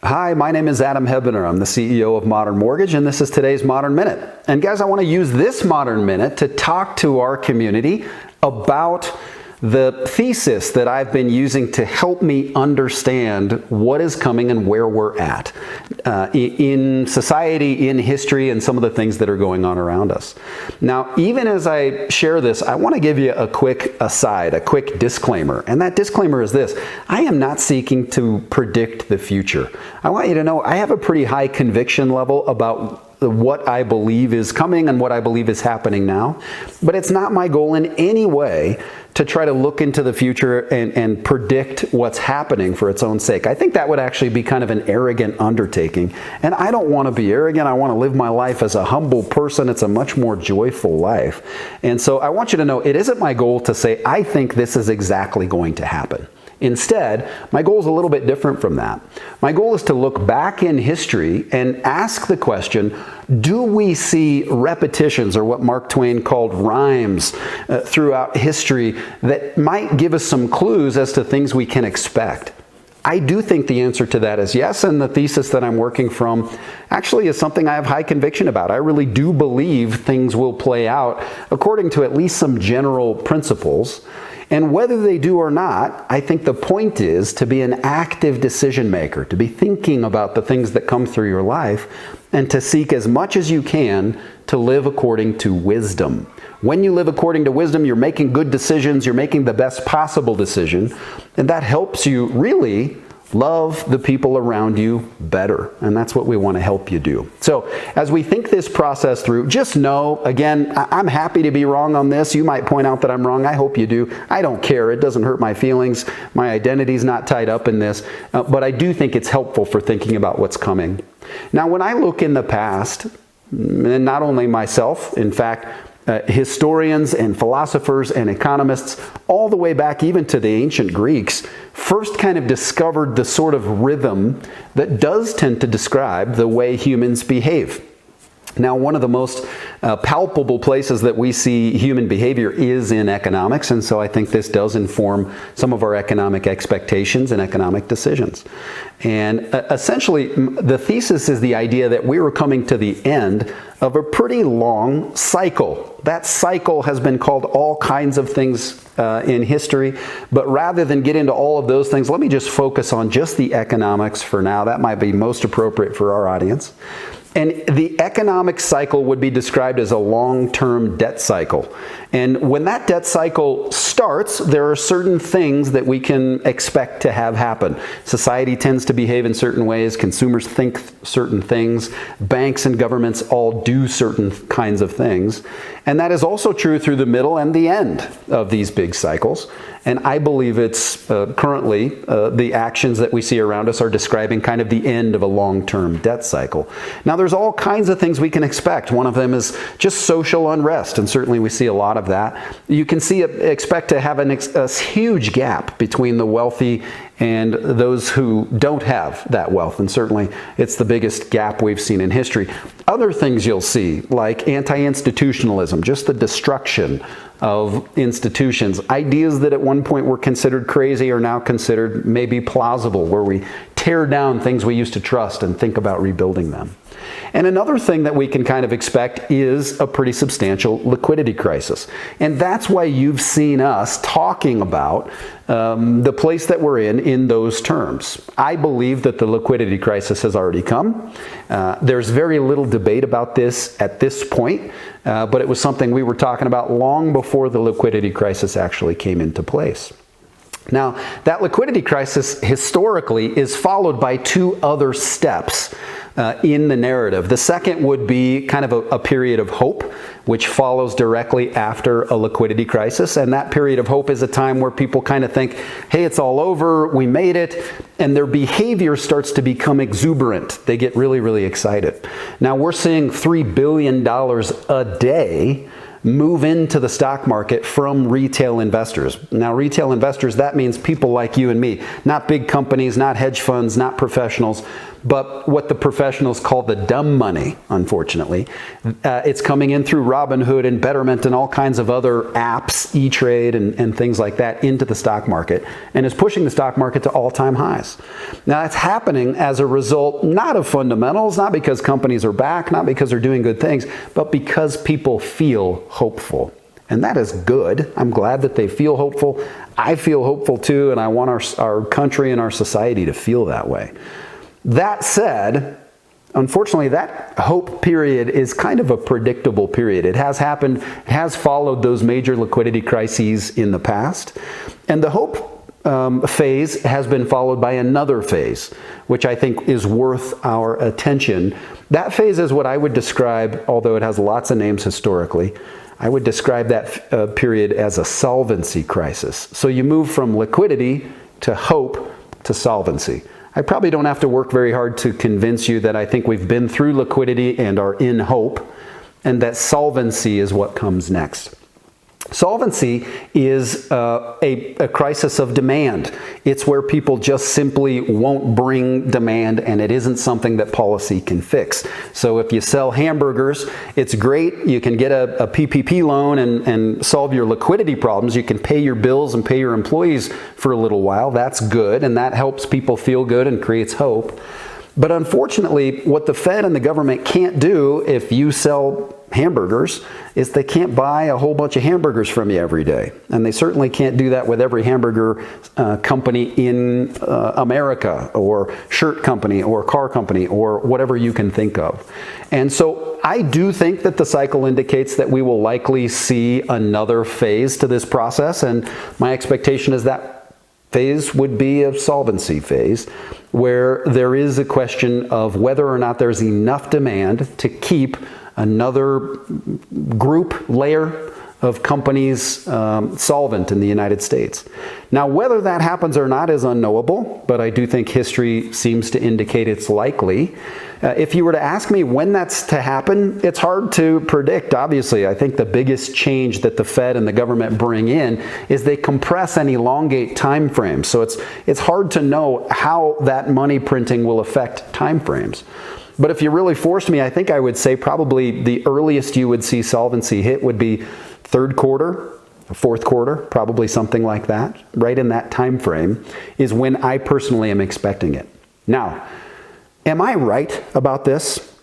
Hi, my name is Adam Hebener. I'm the CEO of Modern Mortgage, and this is today's Modern Minute. And guys, I want to use this Modern Minute to talk to our community about the thesis that I've been using to help me understand what is coming and where we're at in society, in history, and some of the things that are going on around us. Now, even as I share this, I want to give you a quick aside, a quick disclaimer. And that disclaimer is this: I am not seeking to predict the future. I want you to know I have a pretty high conviction level about what I believe is coming and what I believe is happening now. But it's not my goal in any way to try to look into the future and predict what's happening for its own sake. I think that would actually be kind of an arrogant undertaking. And I don't want to be arrogant. I want to live my life as a humble person. It's a much more joyful life. And so I want you to know it isn't my goal to say, I think this is exactly going to happen. Instead, my goal is a little bit different from that. My goal is to look back in history and ask the question, do we see repetitions, or what Mark Twain called rhymes, throughout history that might give us some clues as to things we can expect? I do think the answer to that is yes, and the thesis that I'm working from actually is something I have high conviction about. I really do believe things will play out according to at least some general principles. And whether they do or not, I think the point is to be an active decision maker, to be thinking about the things that come through your life, and to seek as much as you can to live according to wisdom. When you live according to wisdom, you're making good decisions, you're making the best possible decision, and that helps you really love the people around you better. And that's what we want to help you do. So as we think this process through, just know, again, I'm happy to be wrong on this. You might point out that I'm wrong. I hope you do. I don't care. It doesn't hurt my feelings. My identity's not tied up in this. But I do think it's helpful for thinking about what's coming. Now, when I look in the past, and not only myself, in fact, historians and philosophers and economists, all the way back even to the ancient Greeks, first kind of discovered the sort of rhythm that does tend to describe the way humans behave. Now, one of the most palpable places that we see human behavior is in economics, and so I think this does inform some of our economic expectations and economic decisions. And essentially, the thesis is the idea that we were coming to the end of a pretty long cycle. That cycle has been called all kinds of things in history, but rather than get into all of those things, let me just focus on just the economics for now. That might be most appropriate for our audience. And the economic cycle would be described as a long-term debt cycle. And when that debt cycle starts, there are certain things that we can expect to have happen. Society tends to behave in certain ways. Consumers think certain things. Banks and governments all do certain kinds of things. And that is also true through the middle and the end of these big cycles. And I believe it's currently the actions that we see around us are describing kind of the end of a long-term debt cycle. Now, there's all kinds of things we can expect. One of them is just social unrest, and certainly we see a lot of that. You can expect to have a huge gap between the wealthy and those who don't have that wealth, and certainly it's the biggest gap we've seen in history. Other things you'll see, like anti-institutionalism, just the destruction of institutions. Ideas that at one point were considered crazy are now considered maybe plausible, where we tear down things we used to trust and think about rebuilding them. And another thing that we can kind of expect is a pretty substantial liquidity crisis. And that's why you've seen us talking about the place that we're in those terms. I believe that the liquidity crisis has already come. There's very little debate about this at this point, but it was something we were talking about long before the liquidity crisis actually came into place. Now, that liquidity crisis historically is followed by two other steps in the narrative. The second would be kind of a period of hope, which follows directly after a liquidity crisis. And that period of hope is a time where people kind of think, hey, it's all over, we made it, and their behavior starts to become exuberant. They get really, really excited. Now, we're seeing $3 billion a day move into the stock market from retail investors. Now, retail investors, that means people like you and me, not big companies, not hedge funds, not professionals, but what the professionals call the dumb money, unfortunately. It's coming in through Robinhood and Betterment and all kinds of other apps, E-Trade and things like that, into the stock market, and is pushing the stock market to all-time highs. Now, that's happening as a result, not of fundamentals, not because companies are back, not because they're doing good things, but because people feel hopeful. And that is good. I'm glad that they feel hopeful. I feel hopeful too, and I want our country and our society to feel that way. That said, unfortunately, that hope period is kind of a predictable period. It has happened, it has followed those major liquidity crises in the past. And the hope phase has been followed by another phase, which I think is worth our attention. That phase is what I would describe, although it has lots of names historically, I would describe that period as a solvency crisis. So you move from liquidity to hope to solvency. I probably don't have to work very hard to convince you that I think we've been through liquidity and are in hope, and that solvency is what comes next. Solvency is a crisis of demand. It's where people just simply won't bring demand, and it isn't something that policy can fix. So if you sell hamburgers, it's great. You can get a PPP loan and solve your liquidity problems. You can pay your bills and pay your employees for a little while. That's good, and that helps people feel good and creates hope. But unfortunately, what the Fed and the government can't do if you sell hamburgers is they can't buy a whole bunch of hamburgers from you every day. And they certainly can't do that with every hamburger company in America, or shirt company, or car company, or whatever you can think of. And so I do think that the cycle indicates that we will likely see another phase to this process. And my expectation is that phase would be a solvency phase, where there is a question of whether or not there's enough demand to keep another group layer of companies solvent in the United States. Now, whether that happens or not is unknowable, but I do think history seems to indicate it's likely. If you were to ask me when that's to happen, it's hard to predict, obviously. I think the biggest change that the Fed and the government bring in is they compress and elongate time frames. So it's hard to know how that money printing will affect time frames. But if you really forced me, I think I would say probably the earliest you would see solvency hit would be third quarter, fourth quarter, probably something like that. Right in that time frame is when I personally am expecting it. Now, am I right about this?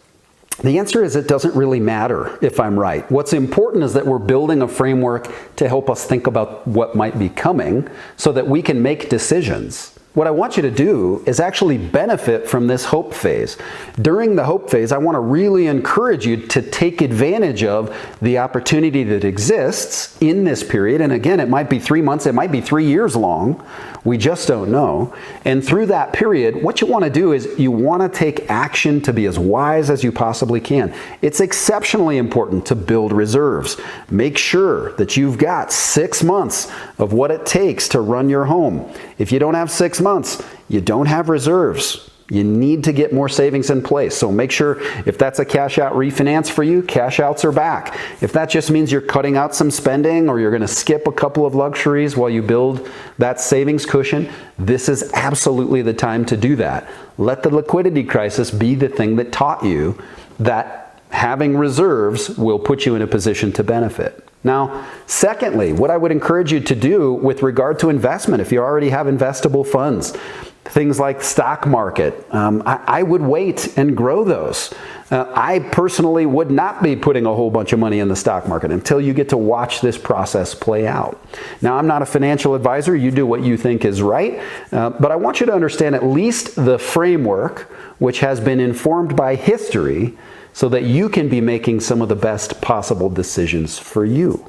The answer is it doesn't really matter if I'm right. What's important is that we're building a framework to help us think about what might be coming so that we can make decisions. What I want you to do is actually benefit from this hope phase. During the hope phase, I want to really encourage you to take advantage of the opportunity that exists in this period. And again, it might be 3 months, it might be 3 years long. We just don't know. And through that period, what you want to do is you want to take action to be as wise as you possibly can. It's exceptionally important to build reserves. Make sure that you've got 6 months of what it takes to run your home. If you don't have 6 months, you don't have reserves. You need to get more savings in place. So make sure if that's a cash out refinance for you, cash outs are back. If that just means you're cutting out some spending or you're going to skip a couple of luxuries while you build that savings cushion, this is absolutely the time to do that. Let the liquidity crisis be the thing that taught you that having reserves will put you in a position to benefit. Now, secondly, what I would encourage you to do with regard to investment, if you already have investable funds, things like stock market, I would wait and grow those. I personally would not be putting a whole bunch of money in the stock market until you get to watch this process play out. Now, I'm not a financial advisor. You do what you think is right. But I want you to understand at least the framework, which has been informed by history, so that you can be making some of the best possible decisions for you.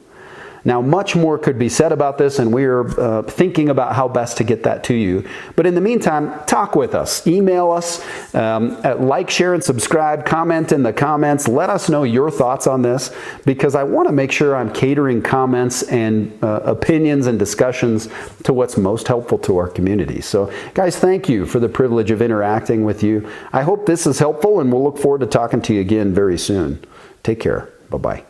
Now, much more could be said about this, and we're thinking about how best to get that to you. But in the meantime, talk with us. Email us, like, share, and subscribe. Comment in the comments. Let us know your thoughts on this, because I want to make sure I'm catering comments and opinions and discussions to what's most helpful to our community. So, guys, thank you for the privilege of interacting with you. I hope this is helpful, and we'll look forward to talking to you again very soon. Take care. Bye-bye.